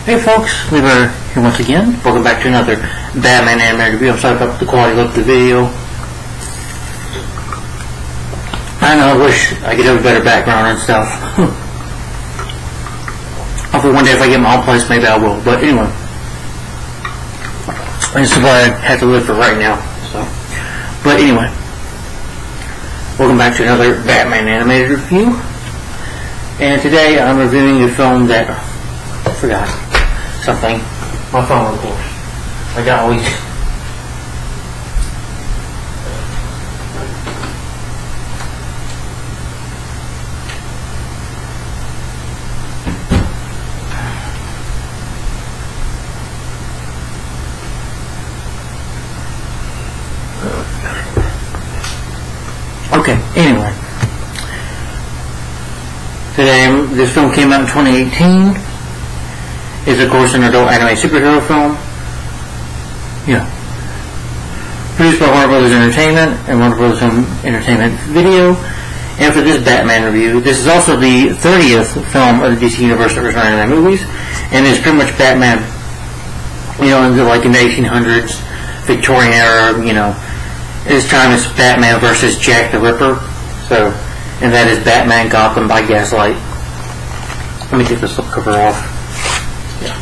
Hey folks, Lever here once again. Welcome back to another Batman animated review. I'm sorry about the quality of the video. I know, I wish I could have a better background and stuff. Hopefully one day if I get my own place, maybe I will. But anyway, this is what I have to live for right now. So, but anyway, welcome back to another Batman animated review. And today I'm reviewing a film that I forgot something. My phone, of course. I got always. Okay, anyway. Today, this film came out in 2018. It's, of course, an adult anime superhero film. Yeah. Produced by Warner Brothers Entertainment and Warner Brothers Home Entertainment Video. And for this Batman review, this is also the 30th film of the DC Universe original anime movies. And it's pretty much Batman, you know, in the 1800s, Victorian era, you know. This time it's Batman versus Jack the Ripper. So, and that is Batman Gotham by Gaslight. Let me take the slipcover off. Yeah.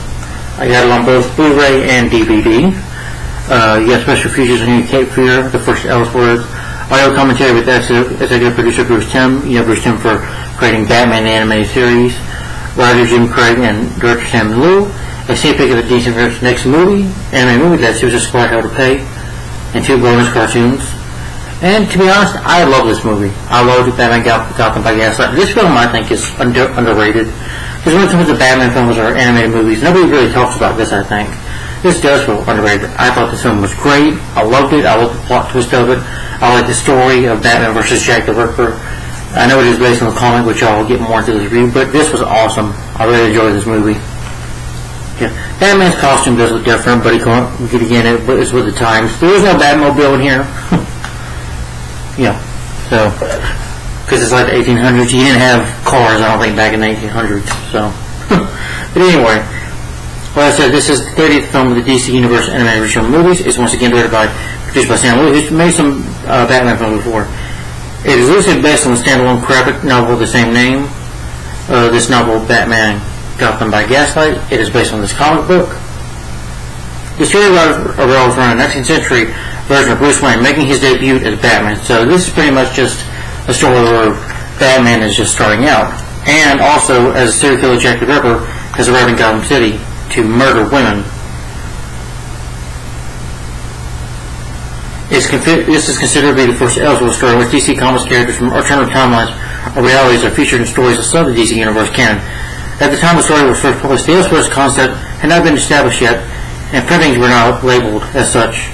I got it on both Blu-ray and DVD. You got special features on Cape Fear, the first Ellsworth. Audio commentary with executive producer Bruce Timm. You know Bruce Timm for creating Batman the animated series. Writer Jim Craig and director Sam Liu. A sneak peek of the DC Universe next anime movie that Suicide Squad Hell to Pay, and 2 bonus cartoons. And to be honest, I love this movie. I love Batman Gotham by Gaslight. This film, I think, is underrated. Because when it comes to Batman films or animated movies, nobody really talks about this, I think. This does feel underrated. I thought this film was great. I loved it. I loved the plot twist of it. I like the story of Batman versus Jack the Ripper. I know it is based on the comic, which I'll get more into this review, but this was awesome. I really enjoyed this movie. Yeah. Batman's costume does look different, but again, it's with the times. There is no Batmobile in here. Yeah, so, because it's like the 1800s, you didn't have cars, I don't think, back in the 1800s, so. But anyway, like I said, this is the 30th film of the DC Universe animated original movies. It's once again produced by Sam Liu, who's made some Batman films before. It is loosely based on the standalone graphic novel of the same name. This novel, Batman Gotham by Gaslight, it is based on this comic book. The story revolves around a 19th century version of Bruce Wayne making his debut as Batman. So this is pretty much just a story where Batman is just starting out. And also, as a serial killer, Jack the Ripper has arrived in Gotham City to murder women. This is considered to be the first Ellsworth story in which DC Comics characters from alternative timelines or realities are featured in stories outside the DC Universe canon. At the time the story was first published, the Ellsworth concept had not been established yet, and printings were not labeled as such.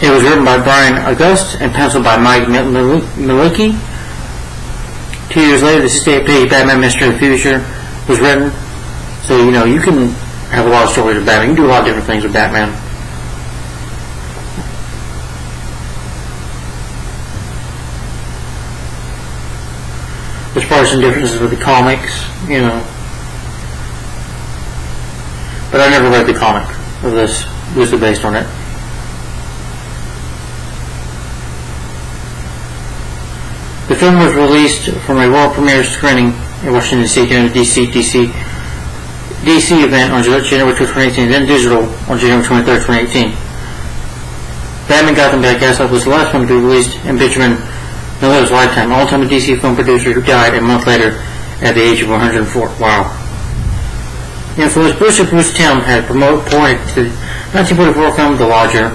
It was written by Brian August and penciled by Mike Milicki. 2 years later, the 68-page Batman Mystery of the Future was written. So, you know, you can have a lot of stories of Batman. You can do a lot of different things with Batman. There's probably some differences with the comics, you know. But I never read the comic of this. This is based on it. The film was released from a world premiere screening in Washington, D.C. during the DC event on January 2, 2018, then digital on January 23, 2018. Batman Gotham by Gaslight was the last one to be released in Benjamin Miller's lifetime, all-time DC film producer who died a month later at the age of 104. Wow. The influence Bruce Timm had pointed to the 1944 film The Lodger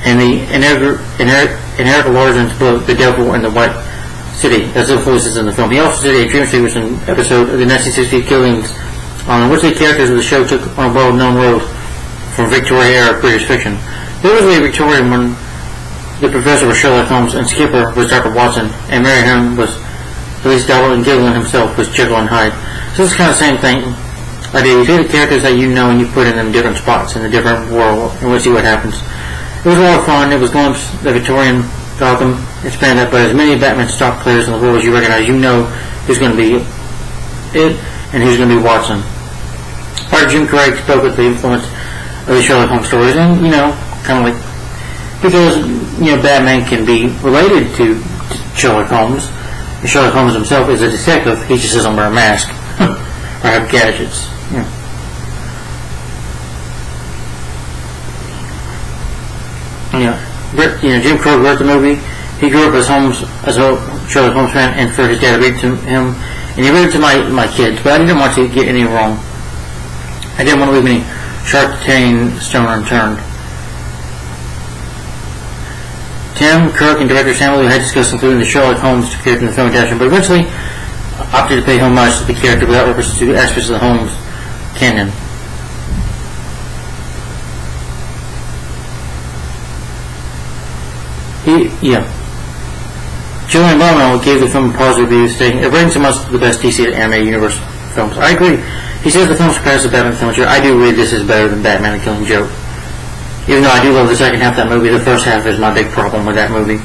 and the Enrico Larsen's book The Devil in the White City as influences in the film. He also did a dream sequence in episode of the 1960 killings on which the characters of the show took on a well-known road from Victorian-era British fiction. There was a Victorian when the professor was Sherlock Holmes and Skipper was Dr. Watson and Mary Herm was Police Double and Gilligan himself was Jekyll and Hyde. So it's kind of the same thing. You take the characters that you know and you put in them different spots in a different world and we'll see what happens. It was a lot of fun. It was glimpse the Victorian Gotham. It's been that, but as many Batman stock players in the world as you recognize, you know there's going to be it, and who's going to be Watson. Part Jim Craig spoke with the influence of the Sherlock Holmes stories, and kind of like, because Batman can be related to Sherlock Holmes. Sherlock Holmes himself is a detective. He just doesn't wear a mask or have gadgets. Jim Crow wrote the movie. He grew up as a Sherlock Holmes fan, and for his dad to read to him, and he read it to my kids. But I didn't want to get any wrong. I didn't want to leave any sharp, tang stone unturned. Tim, Kirk, and director Sam Lou had discussed including the Sherlock Holmes character in the film adaptation, but eventually opted to pay homage to the character without reference to aspects of the Holmes canon. Julian Bowman gave the film a positive review, stating, "It brings amongst the best DC animated universe films." I agree. He says the film surpasses Batman the Killing Joke. I do read this is better than Batman the Killing Joke. Even though I do love the second half of that movie, the first half is my big problem with that movie.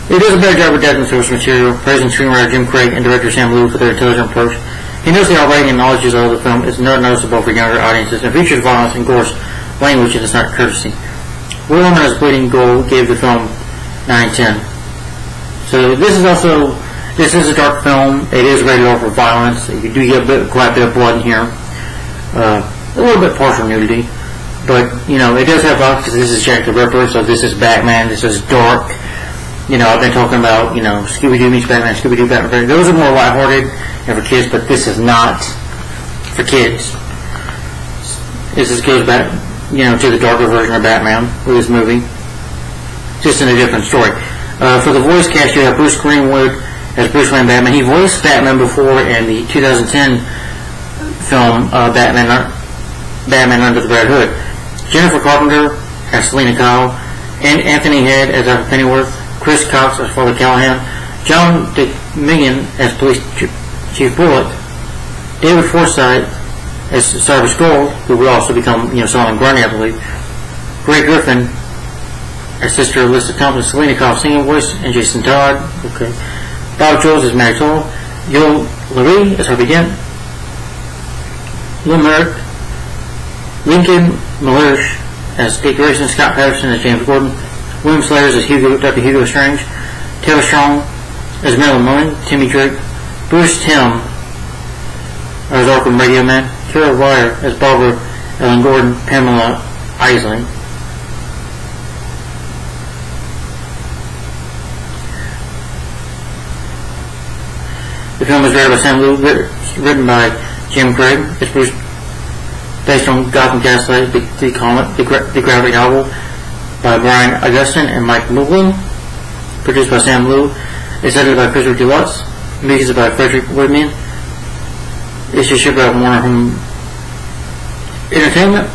It does a better job with depth and source material, praising screenwriter Jim Craig and director Sam Lou for their intelligent approach. He knows the R-rating and acknowledges all the film is not noticeable for younger audiences and features violence and coarse language and it's not courtesy. Will Lerman as Bleeding Gold gave the film 9/10. So this is a dark film. It is rated R for violence. You do get quite a bit of blood in here. A little bit partial nudity. But, it does have violence because this is Jack the Ripper, so this is Batman, this is dark. I've been talking about, Scooby-Doo meets Batman, Scooby-Doo, Batman. Those are more lighthearted and for kids, but this is not for kids. This goes back, to the darker version of Batman with this movie. Just in a different story. For the voice cast, you have Bruce Greenwood as Bruce Wayne Batman. He voiced Batman before in the 2010 film Batman Under the Red Hood. Jennifer Carpenter as Selena Kyle, and Anthony Head as Alfred Pennyworth, Chris Cox as Father Callahan, John DeMillion as Police Chief Bullock, David Forsythe as Cyrus Gold, who will also become Solomon Grundy, I believe, Greg Griffin as Sister Alyssa Thompson, Selena Kyle singing voice, and Jason Todd. Okay, Bob Jones as Mary Toll, Yoel Larry as Harvey Dent, Lil Merrick, Lincoln Mellersh as Dick Grayson, Scott Patterson as James Gordon, William Slayers as Dr. Hugo Strange, Taylor Strong as Marilyn Mullen, Timmy Drake, Bruce Timm as Arkham Radio Man, Carol Wire as Barbara Ellen Gordon, Pamela Isling. The film is rated by Sam Lou, written by Jim Craig. It's based on Gotham Gaslight, the graphic novel by Brian Augustine and Mike Muglin. Produced by Sam Lou. It's edited by Christopher Deluxe. Music by Frederick Woodman. It's shipped by Warner Home Entertainment.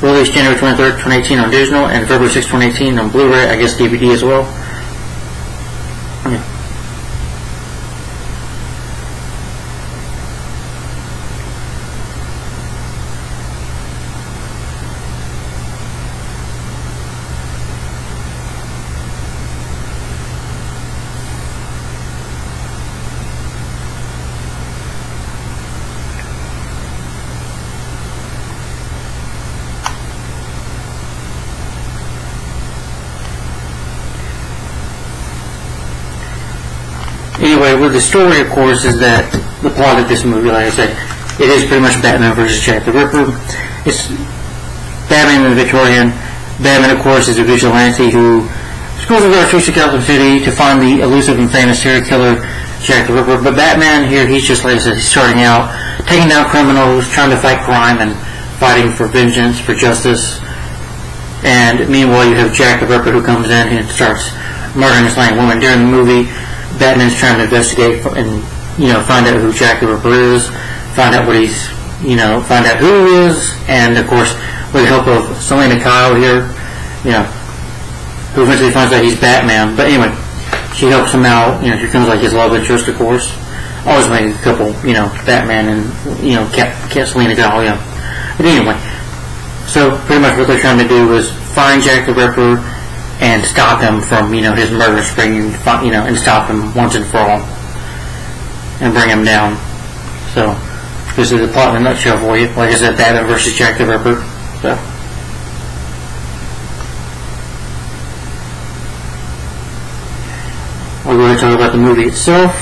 Released January 23rd, 2018 on digital and February 6th, 2018 on Blu-ray, I guess DVD as well. Anyway, with the story, of course, is that the plot of this movie, like I said, it is pretty much Batman versus Jack the Ripper. It's Batman in the Victorian. Batman, of course, is a vigilante who goes to Gotham City to find the elusive and famous serial killer Jack the Ripper. But Batman here, he's just, like I said, he's starting out, taking down criminals, trying to fight crime and fighting for vengeance, for justice. And meanwhile, you have Jack the Ripper who comes in and starts murdering and slaying women. During the movie, Batman's trying to investigate and, find out who Jack the Ripper is, find out what he's, find out who he is, and of course, with the help of Selena Kyle here, who eventually finds out he's Batman. But anyway, she helps him out, she becomes like his love interest, of course. Always make a couple, Batman and, Cat Selena Kyle, But anyway, so pretty much what they're trying to do is find Jack the Ripper and stop him from, his murder spree, and stop him once and for all. and bring him down. So this is the plot in a nutshell for you. Like I said, Batman versus Jack the Ripper. So we're going to talk about the movie itself.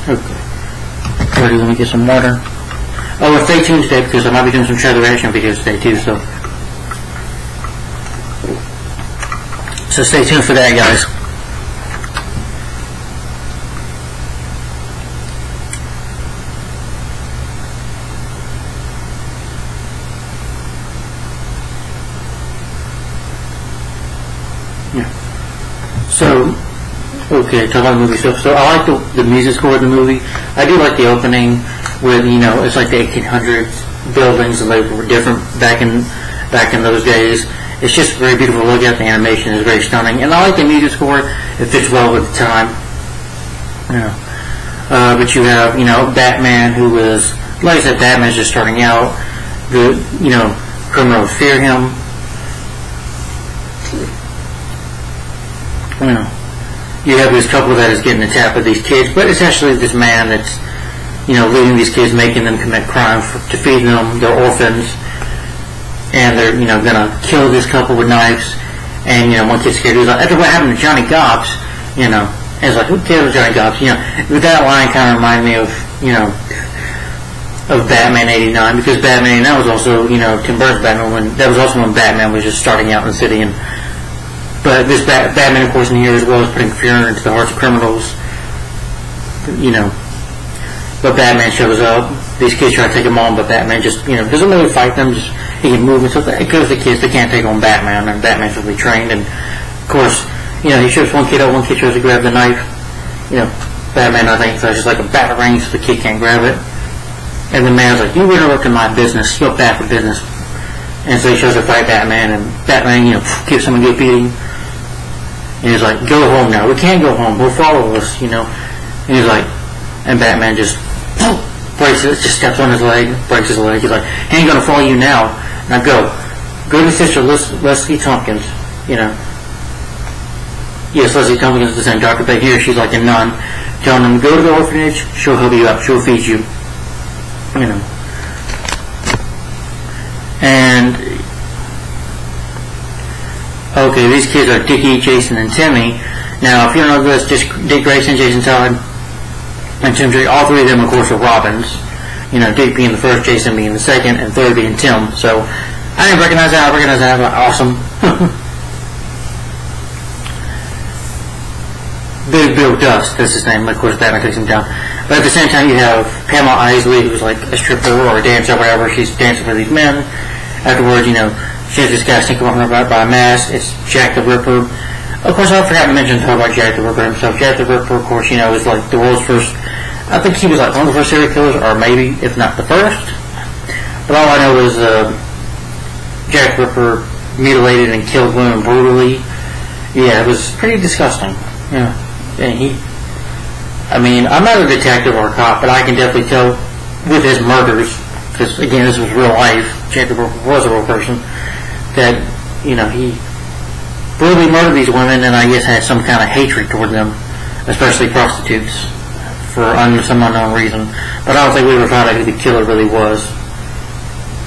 Okay. Ready, let me get some water. Oh, and stay tuned today because I might be doing some shadow reaction videos today too, so stay tuned for that, guys. Yeah. So, okay, talk about the movie stuff. So I like the music score of the movie. I do like the opening with, you know, it's like the 1800s buildings and they were different back in those days. It's just a very beautiful look at. The animation is very stunning, and I like the music score. It fits well with the time. Yeah. But you have, you know, Batman, who is, like I said, Batman's just starting out. The, you know, criminals fear him. You know, you have this couple that is getting attacked with these kids, but it's actually this man that's, you know, leading these kids, making them commit crime to feed them. They're orphans, and they're, you know, gonna kill this couple with knives. And, you know, one kid's scared. He's like, "After what happened to Johnny Gops," you know, and it's like, who cares Johnny Gops? You know, that line kind of reminded me of, you know, of Batman '89, because Batman '89 was also, you know, Tim Burton's Batman. That was also when Batman was just starting out in the city. And but this Batman, of course, in here as well, is putting fear into the hearts of criminals. You know. But Batman shows up. These kids try to take him on, but Batman just, you know, doesn't really fight them. Just he can move and stuff. Because the kids, they can't take on Batman, and Batman's really trained. And of course, you know, he shows one kid up. One kid tries to grab the knife. You know, Batman, I think, flashes like a batarang, so the kid can't grab it. And the man's like, "You interrupt in my business. You're bad for business." And so he shows to fight Batman, and Batman, you know, gives him a good beating. And he's like, "Go home now. We can't go home. We'll follow us," you know. And he's like, and Batman just breaks it, just steps on his leg, breaks his leg. He's like, "I ain't gonna follow you now. Now go to Sister Leslie Tompkins." You know. Yes, Leslie Tompkins is the same doctor, but here she's like a nun, telling him, "Go to the orphanage. She'll help you out. She'll feed you." You know. And okay, these kids are Dickie, Jason, and Timmy. Now, if you don't know this, just Dick Grayson, Jason Todd, and Tim Drake, all three of them, of course, are Robins. You know, Dick being the first, Jason being the second, and third being Tim. So, I didn't recognize that. I recognize that. Like, awesome. Big Bill Dust, that's his name. Of course, Batman takes him down. But at the same time, you have Pamela Isley, who's like a stripper or a dancer or whatever. She's dancing for these men. Afterwards, you know, she has this guy sneaking up on her by a mask. It's Jack the Ripper. Of course, I forgot to mention talk about Jack the Ripper himself. Jack the Ripper, of course, you know, is like the world's first. I think he was like one of the first serial killers, or maybe, if not the first. But all I know is Jack the Ripper mutilated and killed women brutally. Yeah, it was pretty disgusting. Yeah, and I mean, I'm not a detective or a cop, but I can definitely tell with his murders, because again, this was real life. Jack the Ripper was a real person. That, you know, he brutally murdered these women, and I guess had some kind of hatred toward them, especially prostitutes, for some unknown reason. But I don't think we ever found out who the killer really was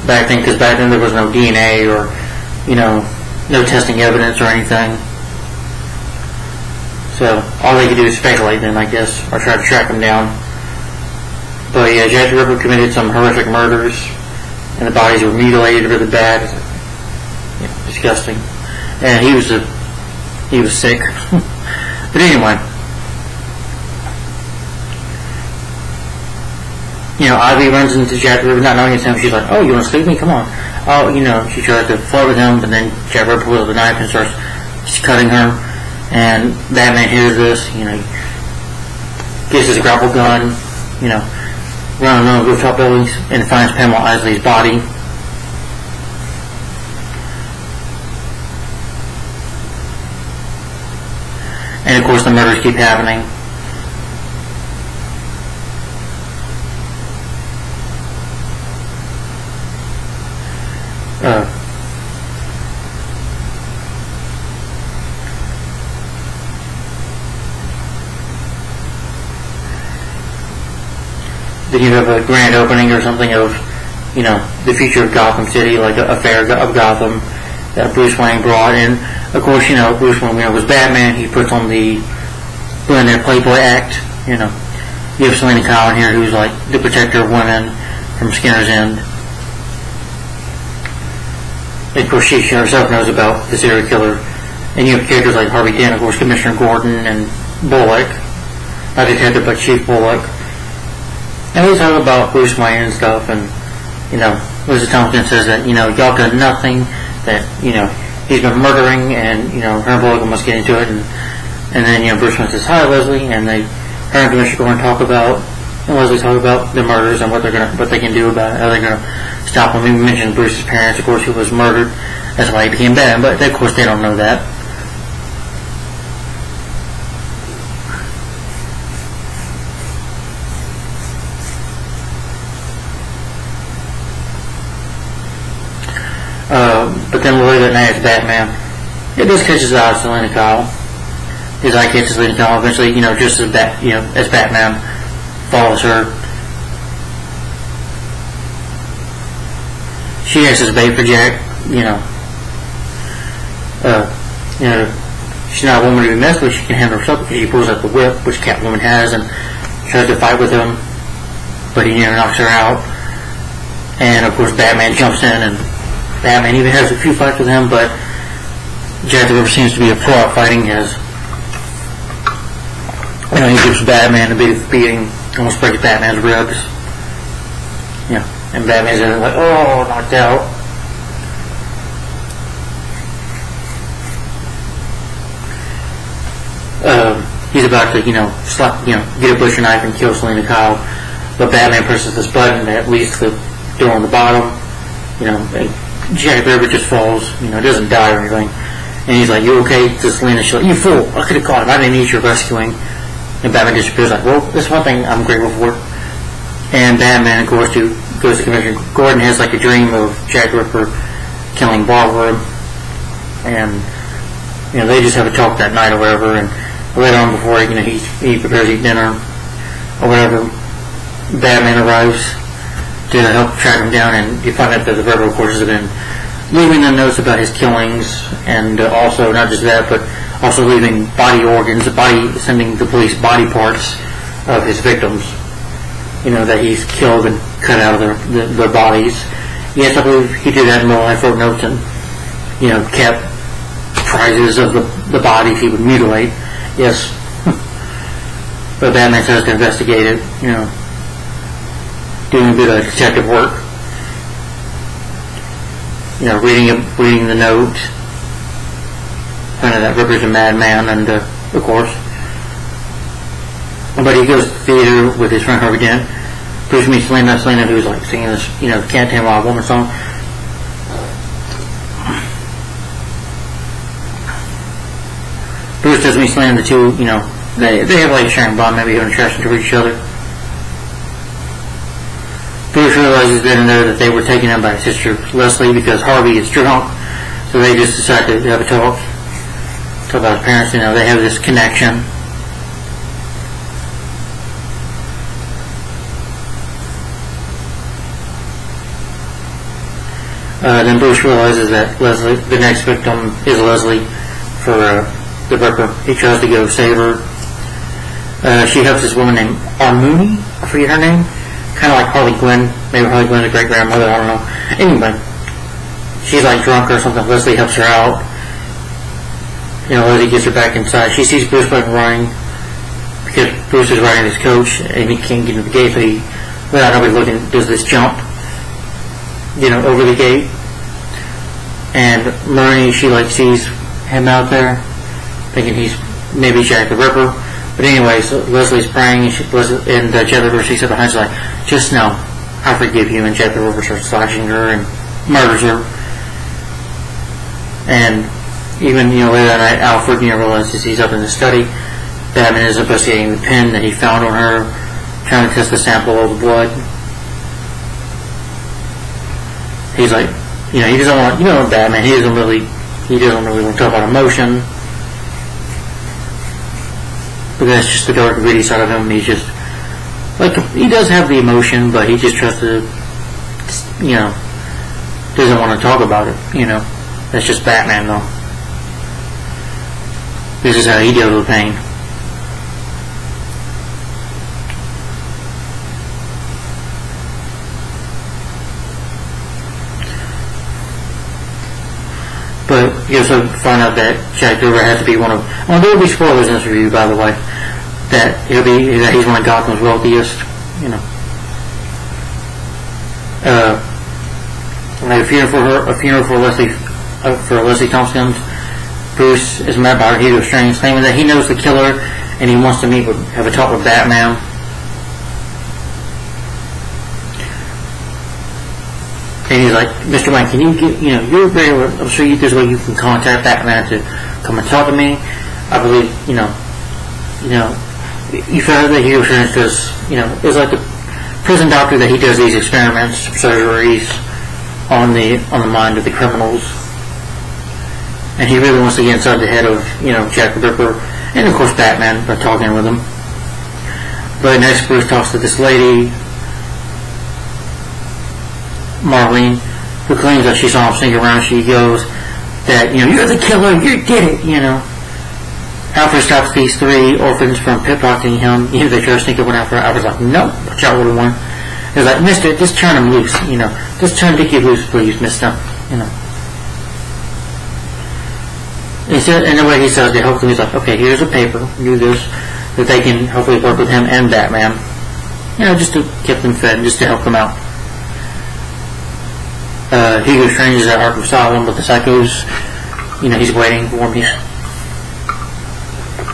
back then, because back then there was no DNA or, you know, no testing evidence or anything. So all they could do is speculate then, I guess, or try to track him down. But yeah, Jack the Ripper committed some horrific murders, and the bodies were mutilated really bad. Yeah, disgusting. And he was sick. But anyway, you know, Ivy runs into Jack the Ripper, not knowing it's him. She's like, "Oh, you want to sleep with me? Come on." Oh, you know, she tries to flirt with him, but then Jack the Ripper pulls the knife and starts cutting her. And Batman hears this, you know, gets his grapple gun, you know, running on the rooftop buildings, and finds Pamela Isley's body. And of course the murders keep happening. then you have a grand opening or something of, you know, the future of Gotham City, like a fair of Gotham that Bruce Wayne brought in. Of course, you know, Bruce Wayne, when it was Batman, he puts on the Billionaire Playboy act, you know. You have Selena Kyle in here, who's like the protector of women from Skinner's End. And of course, she herself knows about the serial killer. And you have characters like Harvey Dent, of course, Commissioner Gordon, and Bullock. Not Detective, but Chief Bullock. And we talk about Bruce Wayne and stuff, and, you know, Lizzie Thompson says that, you know, y'all done nothing, that, you know, he's been murdering, and, you know, her and Bullock must get into it, and then, you know, Bruce Wayne says, hi, Leslie, and her and Commissioner Gordon talk about, and Leslie talk about the murders and what they can do about it, how they're gonna stop them. We mentioned Bruce's parents, of course, who was murdered. That's why he became Batman, but of course they don't know that. But then later that night, it's Batman. It just catches his eye of Selena Kyle. His eye catches Selena Kyle. Eventually, you know, just as as Batman follows her. She acts as bait for Jack. You know, she's not a woman to be messed with. She can handle herself because she pulls out the whip, which Catwoman has, and tries to fight with him, but he never knocks her out. And of course, Batman jumps in, and Batman even has a few fights with him, but Jack the Ripper seems to be a pro at fighting, as, you know, he gives Batman a big beating, almost breaks Batman's ribs. Yeah, and Batman's like, oh, knocked out. He's about to, get a butcher knife and kill Selena Kyle, but Batman presses this button that leads to the door on the bottom. And Jack the Ripper just falls, doesn't die or anything. And he's like, you okay? To Selena, she's like, you fool, I could have caught him, I didn't need your rescuing. And Batman disappears like, well, that's one thing I'm grateful for. And Batman, of course, goes to Commissioner Gordon, has like a dream of Jack the Ripper killing Barbara. And, they just have a talk that night or whatever. And later on, before, he prepares to eat dinner or whatever, Batman arrives to help track him down, and you find out that the Ripper, of course, has been leaving them notes about his killings, and also, not just that, but also leaving body organs, sending the police body parts of his victims, that he's killed and cut out of their bodies. Yes, I believe he did that in real life, wrote notes and, kept prizes of the bodies he would mutilate. Yes. But Batman has to investigate it, doing a bit of detective work. Reading the note, finding that Ripper's a madman, and of course. But he goes to the theater with his friend Harvey Dent. Bruce meets Selena, who's like singing this, Can't Tame a Wild Woman song. Bruce does meet Selena, the two, they have like a sharing bond, maybe having attraction to each other. Bruce realizes then and there that they were taken in by his sister Leslie because Harvey is drunk, so they just decide to have a talk about his parents. They have this connection. Then Bruce realizes that Leslie, the next victim, is Leslie for the Ripper. He tries to go save her. She helps this woman named Armuni, I forget her name. Kind of like Harley Quinn. Maybe Harley Quinn's a great-grandmother, I don't know. Anyway, she's like drunk or something. Leslie helps her out. Leslie gets her back inside. She sees Bruce Wayne running because Bruce is riding his coach and he can't get into the gate, so he, without nobody looking, does this jump, over the gate. And Murray, she sees him out there, thinking he's maybe Jack the Ripper. But anyway, so Leslie's praying, and Jack the Ripper sees her behind. She's like, just know, I forgive you. And Jack the Ripper starts slashing her and murders her. And even, later that night, Alfred, realizes he's up in the study. Batman is investigating the pen that he found on her, trying to test the sample of the blood. He's like, he doesn't want, Batman, he doesn't really want to talk about emotion. But that's just the dark, gritty side of him. He's just, like, he does have the emotion, but he just tries to, you know, doesn't want to talk about it, you know. That's just Batman, though. This is how he deals with pain. But you also find out that Jack Ripper has to be one of... Well, there will be spoilers in this review, by the way. That he's one of Gotham's wealthiest, you know. A funeral for Leslie Thompson. Bruce is met by Hugo Strange, claiming that he knows the killer and he wants to have a talk with Batman. And he's like, Mr. Wayne, can you get, you know, I'm sure there's a way you can contact Batman to come and talk to me. I believe, you know, you found that Hugo Strange does, you know, is like the prison doctor that he does these experiments, surgeries on the mind of the criminals. And he really wants to get inside the head of, you know, Jack the Ripper and of course Batman by talking with him. But next Bruce talks to this lady, Marlene, who claims that she saw him sneak around. She goes that, you know, you're the killer, you did it, you know. Alfred stops these three orphans from pickpocketing him. You know, they try to sneak up on Alfred. Alfred's like, nope, watch out, little one. He's like, mister, just turn him loose, you know. Just turn Dickie loose, please, mister, you know. In a way, he says to help them. He's like, okay, here's a paper, do this, that they can hopefully work with him and Batman. You know, just to keep them fed, just to help them out. Hugo Strange is at Arkham Asylum with the psychos. You know, he's waiting for him.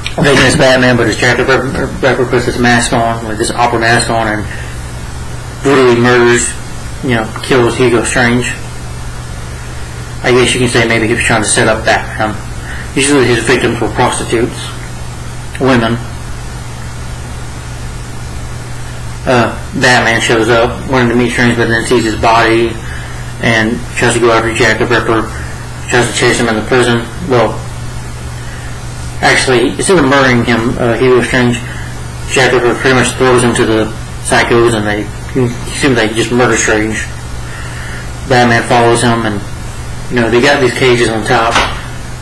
He's thinking it's Batman, but his Jack the Ripper puts this mask on, like this opera mask on, and brutally murders, you know, kills Hugo Strange. I guess you can say maybe he was trying to set up Batman. Usually his victims were prostitutes, women. Batman shows up, wanting to meet Strange, but then sees his body and tries to go after Jack the Ripper, tries to chase him in the prison. Well, actually, instead of murdering him, Hugo Strange, Jack the Ripper pretty much throws him to the psychos, and he seems like he just murder Strange. Batman follows him, and you know, they got these cages on top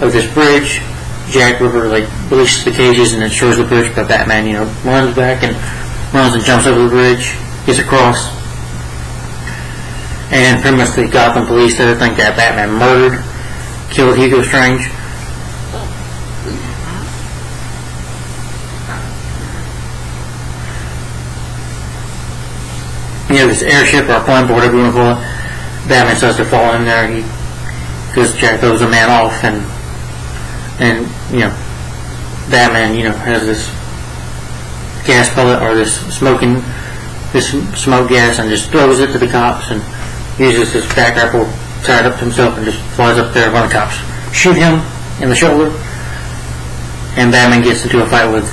of this bridge. Jack Ripper like releases the cages and then shores the bridge, but Batman, you know, runs back and jumps over the bridge, gets across, and pretty much the Gotham police there think that Batman killed Hugo Strange. You know, this airship or plane, whatever you want to call it, Batman starts to fall in there. Because Jack throws a man off, and you know, Batman, you know, has this gas pellet or this smoke gas, and just throws it to the cops, and uses his back rifle tied up to himself, and just flies up there. One of the cops shoot him in the shoulder, and Batman gets into a fight with,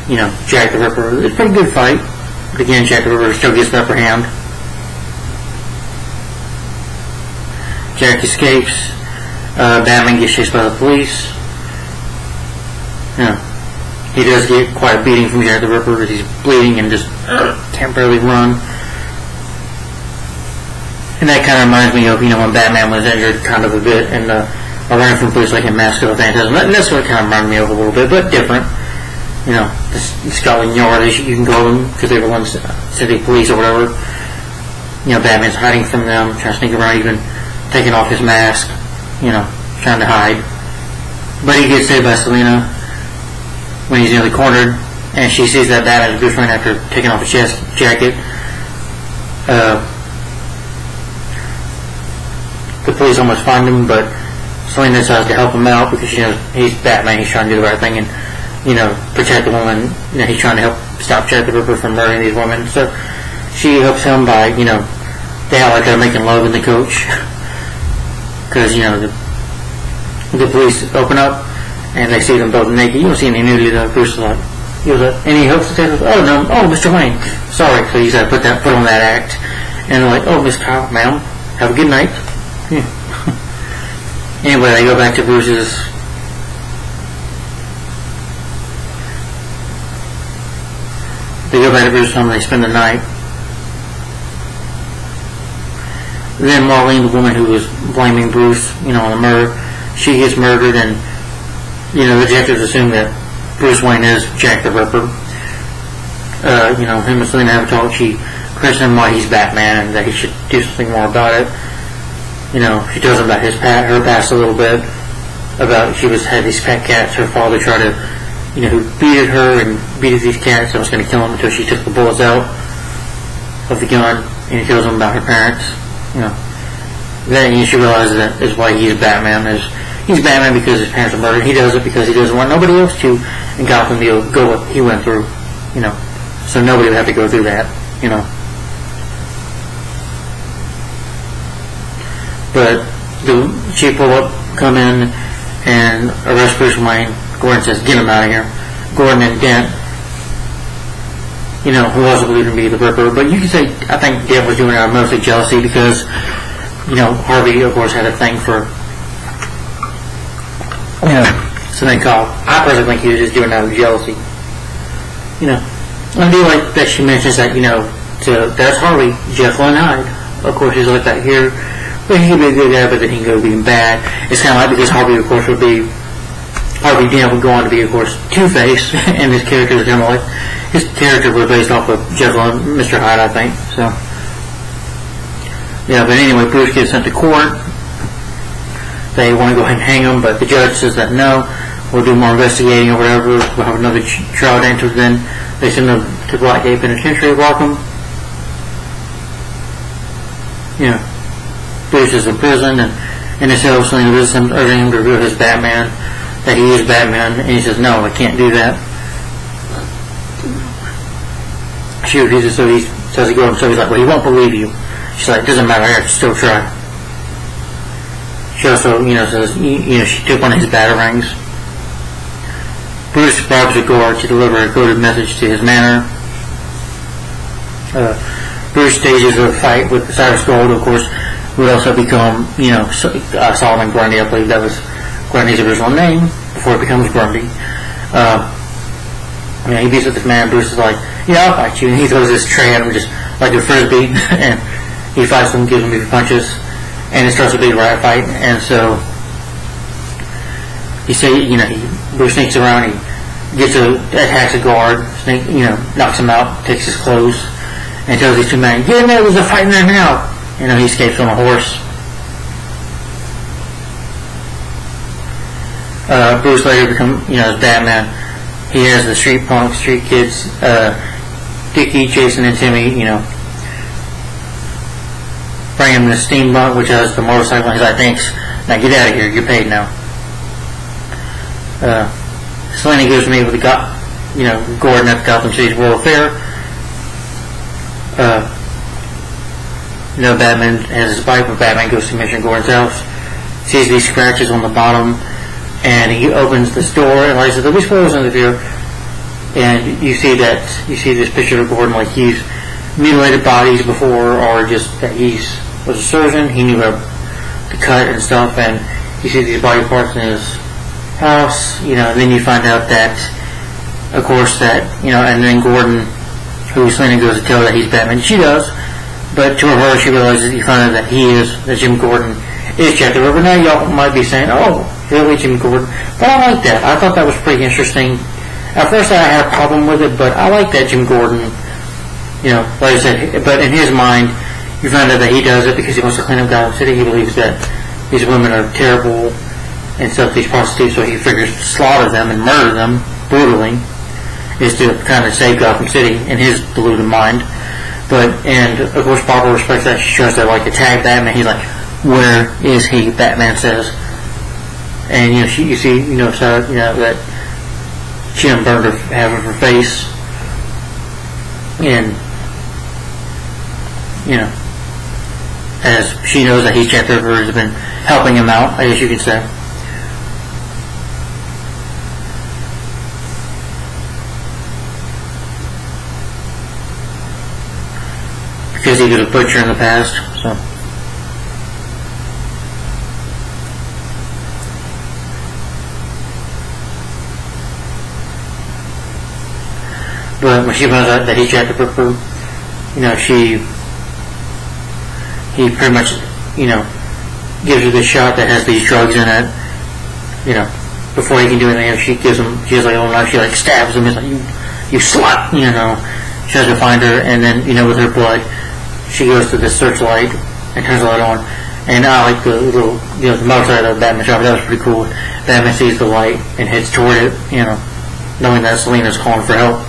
you know, Jack the Ripper. It's a pretty good fight, but again, Jack the Ripper still gets the upper hand. Jack escapes. Batman gets chased by the police. Yeah. He does get quite a beating from Jack the Ripper as he's bleeding and just can't barely run. And that kind of reminds me of, you know, when Batman was injured kind of a bit and running from police like in Mask of the Phantasm. That's what it kind of reminded me of a little bit, but different. You know, the Scotland Yard, you can call them, because they were ones, city police or whatever. You know, Batman's hiding from them, trying to sneak around, even taking off his mask, you know, trying to hide. But he gets saved by Selina when he's nearly cornered, and she sees that Batman's good friend after taking off his chest jacket. The police almost find him, but Selina decides to help him out because she knows he's Batman, he's trying to do the right thing and, you know, protect the woman. You know, he's trying to help stop Jack the Ripper from murdering these women. So she helps him by, you know, they act like they're making love in the coach. Because, you know, the police open up and they see them both naked. You don't see any nudity though. Bruce is like, any help to take us? Oh no, oh Mr. Wayne, sorry, so you gotta put on that act. And they're like, oh Miss Kyle, ma'am, have a good night. Yeah. Anyway, they go back to Bruce's They go back to Bruce's home and they spend the night. Then Marlene, the woman who was blaming Bruce, on the murder, she gets murdered, and the detectives assume that Bruce Wayne is Jack the Ripper. Him and Selena have a talk. She questions him why he's Batman and that he should do something more about it. She tells him about her past a little bit, about she had these pet cats. Her father tried to, who beat her and beat these cats and was going to kill them until she took the bullets out of the gun, and he tells him about her parents. Then she realizes that is why he's Batman. He's Batman because his parents were murdered. He does it because he doesn't want nobody else to in Gotham to go what he went through. So nobody would have to go through that. But the chief will come in and arrest Bruce Wayne. Gordon says, "Get him out of here." Gordon and Dent, who also believed in being the Ripper. But you can say, I think Dent was doing it out of mostly jealousy because, Harvey, of course, had a thing for, something called, I personally think he was just doing it out of jealousy. I do like that she mentions that, that's Harvey, Jekyll and Hyde. Of course, he's like that here. But he can be a good guy, but then he can go being bad. It's kind of like because Harvey, of course, Harvey Dent would go on to be, of course, Two-Face, and his character was kind of like, his character was based off of Jekyll and Mr. Hyde, I think. So, yeah, but anyway, Bruce gets sent to court. They want to go ahead and hang him, but the judge says that no, we'll do more investigating or whatever. We'll have another trial date. Then they send him to Blackgate Penitentiary, Gotham. Bruce is in prison, and in his cell, Selena visits him, urging him to reveal his Batman, that he is Batman, and he says, "No, I can't do that." She refuses, so he says he goes, so he's like, "Well, he won't believe you." She's like, "It doesn't matter, I have to still try." She also, says, she took one of his batarangs. Bruce bribes a guard to deliver a coded message to his manor. Bruce stages a fight with Cyrus Gold, of course, who would also become, Solomon Grundy. I believe that was Grundy's original name before it becomes Grundy. He beats up this man. Bruce is like, "Yeah, I'll fight you," and he throws this tray at him just like a frisbee, and he fights him, gives him a few punches, and it starts a big riot fight. And so Bruce sneaks around, he attacks a guard, knocks him out, takes his clothes, and tells these two men, "Get in there, there's a fight in there now." He escapes on a horse. Bruce later becomes, as Batman. He has the street punks, street kids, Dickie, Jason, and Timmy, bring him the steamboat, which has the motorcycle, and he's like, "Thanks, now get out of here, you're paid now." Selena goes to meet with Gordon at the Gotham City's World Fair. Batman has his bike, but Batman goes to Commissioner Gordon's house, sees these scratches on the bottom, and he opens this door, and like I said, there'll be spoilers in the video, and you see this picture of Gordon, like he's mutilated bodies before, or just that was a surgeon, he knew how to cut and stuff, and you see these body parts in his house, and then you find out that, of course, that, and then Gordon, who Selena goes to tell that he's Batman, she does, but to her, she realizes, you find out that that Jim Gordon is Jack the Ripper. Now y'all might be saying, "Oh, really, Jim Gordon?" But I like that. I thought that was pretty interesting. At first I had a problem with it, but I like that Jim Gordon, like I said, but in his mind, you find out that he does it because he wants to clean up Gotham City. He believes that these women are terrible and stuff, these prostitutes, so he figures to slaughter them and murder them brutally is to kind of save Gotham City in his deluded mind. And of course Barbara respects that. She tries to attack Batman. He's like, "Where is he?" Batman says. And you see that she unburned half of her face, and as she knows that he's Jack the Ripper, has been helping him out, I guess you could say. Because he was a butcher in the past, so. But when she finds out that he's Jack the Ripper, he pretty much, gives her this shot that has these drugs in it, before he can do anything. She has like a little knife, she like stabs him, it's like, you slut, she tries to find her, and then, with her blood, she goes to this searchlight and turns the light on. And I like the little, the motorcycle of the Batman shot, that was pretty cool. Batman sees the light and heads toward it, knowing that Selina's calling for help.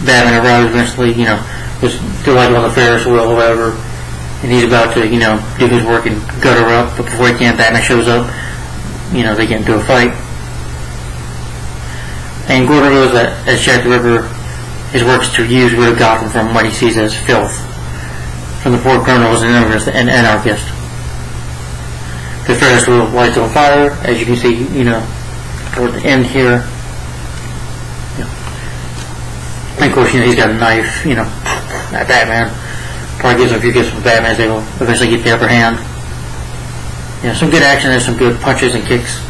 Batman arrives eventually, just do like on the Ferris wheel or whatever, and he's about to, do his work and gut her up, but before he can, Batman shows up, they get into a fight. And Gordon realizes that as Jack the Ripper, his work is to use rid of Gotham from what he sees as filth, from the poor criminals and anarchists. The Ferris wheel lights on fire, as you can see, toward the end here. And of course, he's got a knife, not Batman. Probably gives him a few gifts from Batman, they will eventually get the upper hand. Some good action, there's some good punches and kicks.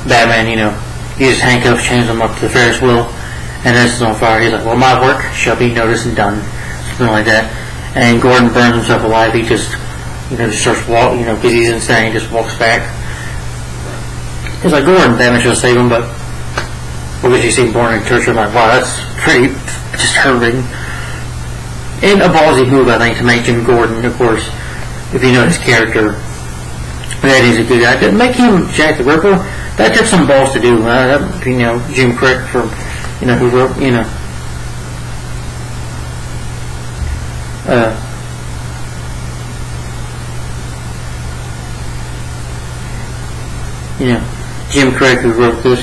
Batman, uses handcuffs, chains them up to the Ferris wheel, and as it's on fire, he's like, well, my work shall be noticed and done. Something like that. And Gordon burns himself alive, he just, just starts walking, because he's insane, he just walks back. He's like, Gordon, Batman should save him, but because you see him born in church, I'm like, wow, that's pretty disturbing. And a ballsy move, I think, to make Jim Gordon, of course, if you know his character, that he's a good guy. To make him Jack the Ripper, that took some balls to do. Jim Crick from, who wrote, Jim Crick, who wrote this,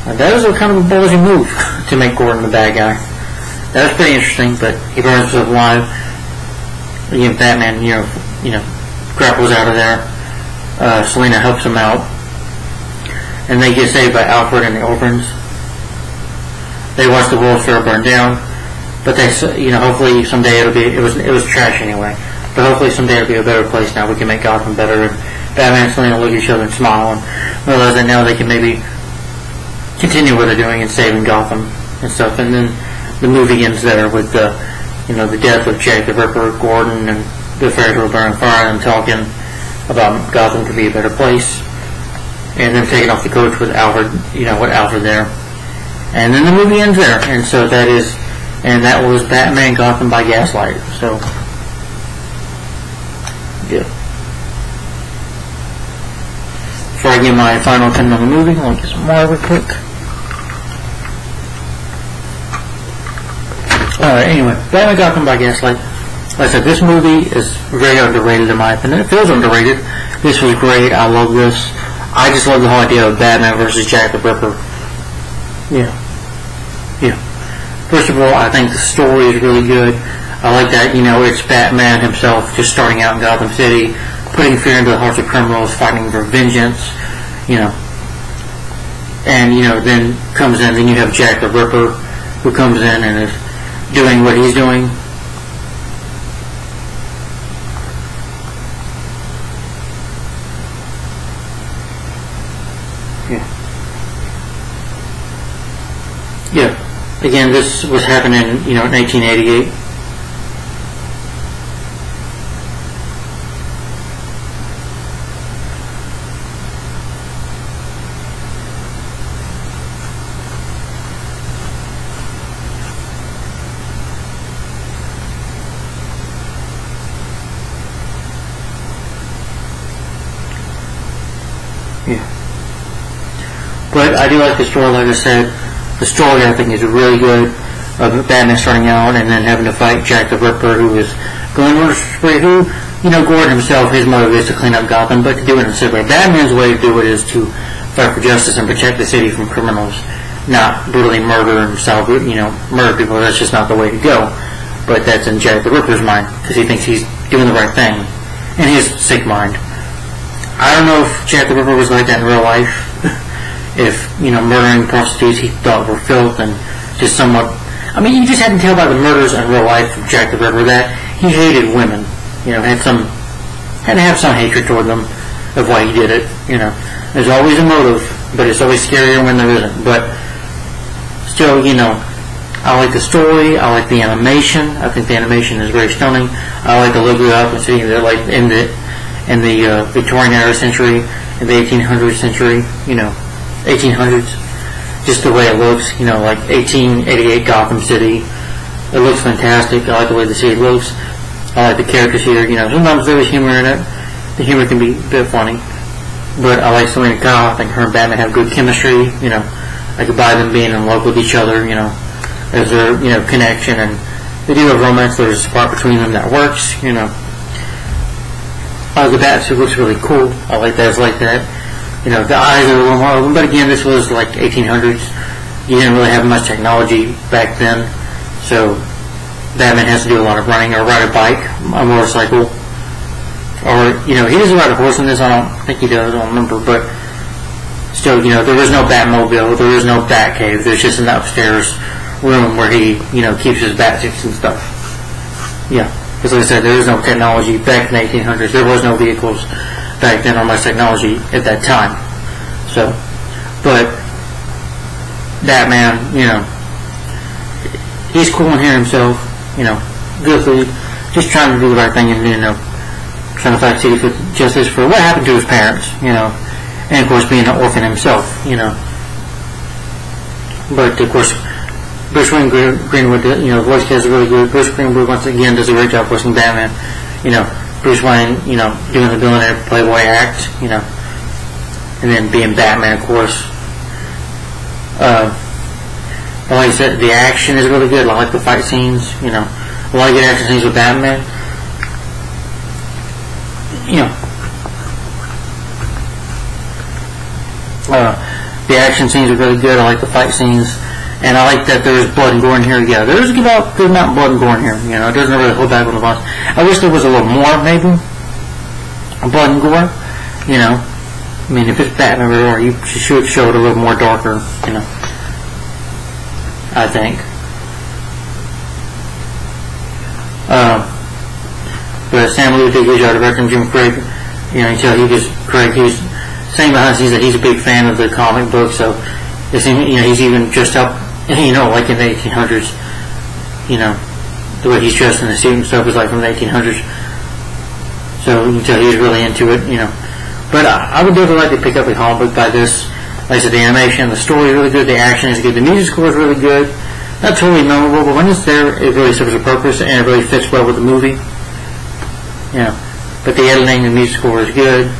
that was a kind of a ballsy move to make Gordon the bad guy. That was pretty interesting, but he burns himself alive. Again, Batman, grapples out of there. Selina helps him out, and they get saved by Alfred and the orphans. They watch the World's Fair burn down, but they, hopefully someday it'll be. It was trash anyway, but hopefully someday it'll be a better place. Now we can make Gotham better. And Batman and Selina look at each other and smile and realize that now they can maybe continue what they're doing and saving Gotham and stuff. And then the movie ends there with the, the death of Jack the Ripper, Gordon, and the Ferris wheel burning fire, and talking about Gotham could be a better place, and then taking off the coach with Alfred, with Alfred there, and then the movie ends there. And so that was Batman Gotham by Gaslight. So yeah. Before I give my final opinion on the movie, I'll get some more real quick. Alright, anyway, Batman Gotham by Gaslight. Like I said, this movie is very underrated in my opinion. It feels underrated. This was great. I love this. I just love the whole idea of Batman versus Jack the Ripper. Yeah. First of all, I think the story is really good. I like that, it's Batman himself just starting out in Gotham City, putting fear into the hearts of criminals, fighting for vengeance, and, then comes in, then you have Jack the Ripper, who comes in and is doing what he's doing. Yeah. Again, this was happening, in 1888. Yeah. But I do like the story, like I said. The story, I think, is really good, of Batman starting out and then having to fight Jack the Ripper, who is going on a spree, who, Gordon himself, his motive is to clean up Gotham, but to do it in a silly way. Batman's way to do it is to fight for justice and protect the city from criminals, not brutally murder and murder people. That's just not the way to go. But that's in Jack the Ripper's mind, because he thinks he's doing the right thing, in his sick mind. I don't know if Jack the Ripper was like that in real life. If, murdering prostitutes he thought were filth and just somewhat... I mean, you just hadn't tell by the murders in real life of Jack the Ripper that he hated women. Had to have some hatred toward them. of why he did it. There's always a motive, but it's always scarier when there isn't. But still, I like the story. I like the animation. I think the animation is very stunning. I like the logo up and seeing that, like in the Victorian era century, in the 1800th century, 1800s. Just the way it looks, like 1888 Gotham City. It looks fantastic. I like the way the city looks. I like the characters here. Sometimes there's humor in it. The humor can be a bit funny. But I like Selena Kyle. I think her and Batman have good chemistry. I could buy them being in love with each other, as their, connection. And they do have romance. There's a spark between them that works, the Batsuit looks really cool. I like that. It's like that. The eyes are a little more open. But again, this was like 1800s. You didn't really have much technology back then. So Batman has to do a lot of running or ride a bike, a motorcycle. Or, he doesn't ride a horse in this. I don't think he does. I don't remember. But still, there is no Batmobile. There is no Batcave. There's just an upstairs room where he, keeps his Batsuits and stuff. Yeah. Because like I said, there is no technology back in the 1800s. There was no vehicles back then or much technology at that time. So, but Batman, he's cool in here himself. Good lead. Just trying to do the right thing and, trying to fight city for justice for what happened to his parents, and of course being an orphan himself, But of course, Bruce Wayne Greenwood, the voice cast is really good. Bruce Greenwood once again does a great job voicing Batman. Bruce Wayne, doing the billionaire playboy act, and then being Batman, of course. Like I said, the action is really good. I like the fight scenes, a lot of good action scenes with Batman. The action scenes are really good. I like the fight scenes, and I like that there's blood and gore in here. Yeah, there's a good amount of blood and gore in here. It doesn't really hold back on the violence. I wish there was a little more, maybe, blood and gore. I mean, if it's Batman or you should show it a little more darker. I think. But Sam Lou did a good job directing Jim Craig. You tell he was saying behind the scenes that he's a big fan of the comic book, so he's even dressed up, like in the 1800s. The way he's dressed in the suit and stuff is like from the 1800s. So you can tell he's really into it, But I would definitely like to pick up a comic book by this. Like I said, the animation, the story is really good, the action is good, the music score is really good. Not totally memorable, but when it's there, it really serves a purpose and it really fits well with the movie. But the editing, the music score is good.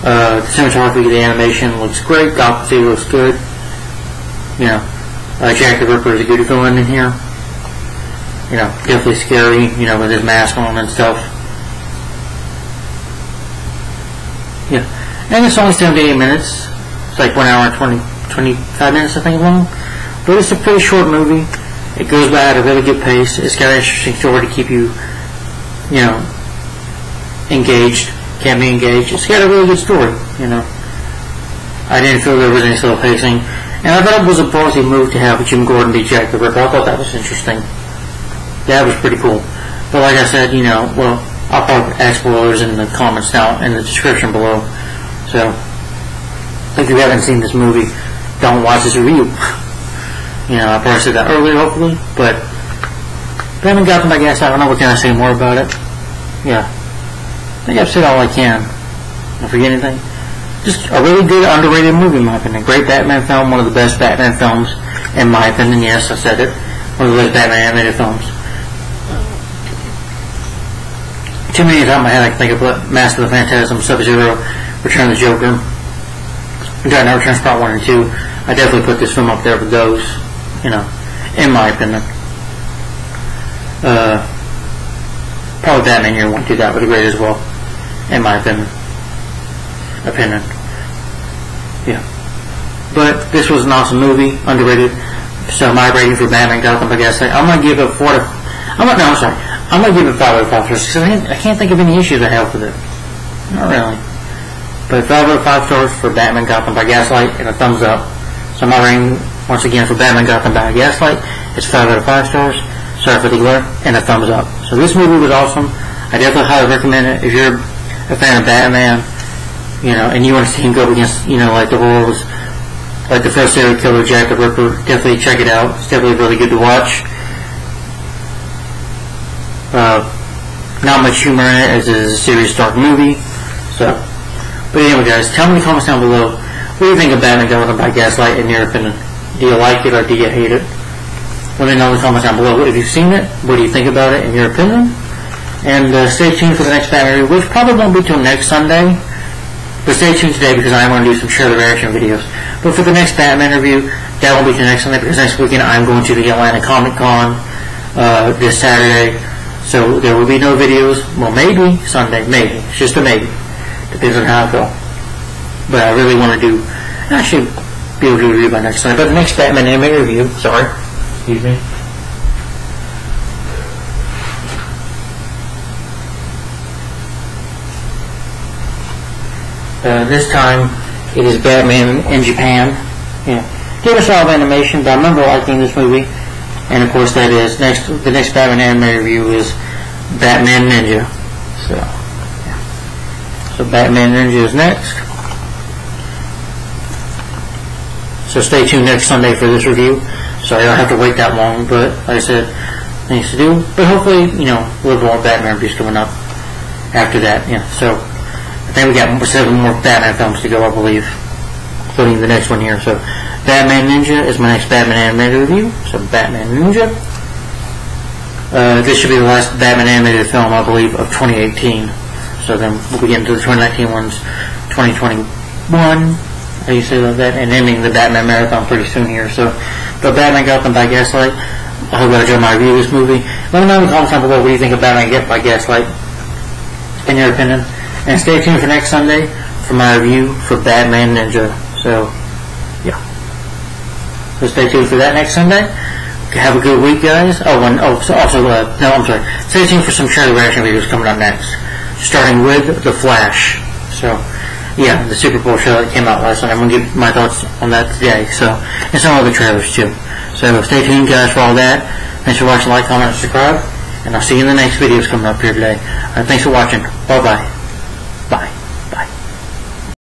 The cinematography, the animation looks great. Gotham City looks good. Jack the Ripper is a good villain in here. Definitely scary, with his mask on and stuff. Yeah. And it's only 78 minutes. It's like 1 hour and 25 minutes, I think, long. But it's a pretty short movie. It goes by at a really good pace. It's got an interesting story to keep you, engaged. Can be engaged. It's got a really good story, I didn't feel there was any slow pacing. And I thought it was a ballsy move to have Jim Gordon be Jack the Ripper. I thought that was interesting. That was pretty cool. But like I said, I'll probably add spoilers in the comments now, in the description below. So, if you haven't seen this movie, don't watch this review. I probably said that earlier, hopefully, but Batman Gotham by Gaslight. I don't know what can I say more about it. Yeah. I think I've said all I can. Don't forget anything? Just a really good, underrated movie, in my opinion. Great Batman film, one of the best Batman films, in my opinion. Yes, I said it. One of the best Batman animated films. Too many times in my head I can think of Mask of the Phantasm, Sub-Zero, Return of the Joker, Dark Knight Returns Part 1 and 2. I definitely put this film up there with those, in my opinion. Probably Batman Year 1 too, that would be great as well, in my opinion. Yeah. But this was an awesome movie, underrated. So my rating for Batman Gotham by Gaslight, I'm gonna give it I'm gonna give it 5 out of 5 stars because I can't think of any issues I have with it. Not really. But 5 out of 5 stars for Batman Gotham by Gaslight and a thumbs up. So my rating, once again, for Batman Gotham by Gaslight is 5 out of 5 stars. Sorry for the glare, and a thumbs up. So this movie was awesome. I definitely highly recommend it if you're a fan of Batman. and you want to see him go against, like the world's, like the first serial killer, Jack the Ripper, definitely check it out. It's definitely really good to watch. Not much humor in it, as it is a serious, dark movie. So, but anyway, guys, tell me in the comments down below, what do you think of Batman Gotham by Gaslight in your opinion? Do you like it or do you hate it? Let me know in the comments down below. If you've seen it, what do you think about it in your opinion? And stay tuned for the next Batman review, which probably won't be till next Sunday. But stay tuned today because I'm going to do some share the reaction videos. But for the next Batman review, that won't be till next Sunday because next weekend I'm going to the Atlanta Comic Con this Saturday. So there will be no videos. Well, maybe Sunday, maybe. It's just a maybe. Depends on how I go. But I really want to do, actually be able to review by next Sunday. But the next Batman animated review, sorry, excuse me. This time it is Batman in Japan. Give us all of animation, but I remember liking this movie. And of course that is the next Batman animated review is Batman Ninja. So Batman Ninja is next. So stay tuned next Sunday for this review. Sorry I don't have to wait that long, but like I said, things to do. But hopefully, a little more Batman reviews coming up after that. So I think we got 7 more Batman films to go, I believe, including the next one here. So Batman Ninja is my next Batman animated review. So Batman Ninja. This should be the last Batman animated film, I believe, of 2018. So then we'll be getting to the 2019 ones, 2021. How do you say that? And ending the Batman marathon pretty soon here. So, but Batman Gotham by Gaslight. I hope you enjoyed my review of this movie. Let me know in the comments down below what you think of Batman by Gaslight, in your opinion. And stay tuned for next Sunday for my review for Batman Ninja. So, yeah. So stay tuned for that next Sunday. Have a good week, guys. I'm sorry. Stay tuned for some Charlie reaction videos coming up next. Starting with The Flash. So, yeah, the Super Bowl show that came out last night. I'm going to give my thoughts on that today. So, and some other trailers too. So, stay tuned, guys, for all that. Thanks for watching, like, comment, and subscribe. And I'll see you in the next videos coming up here today. Thanks for watching. Bye-bye.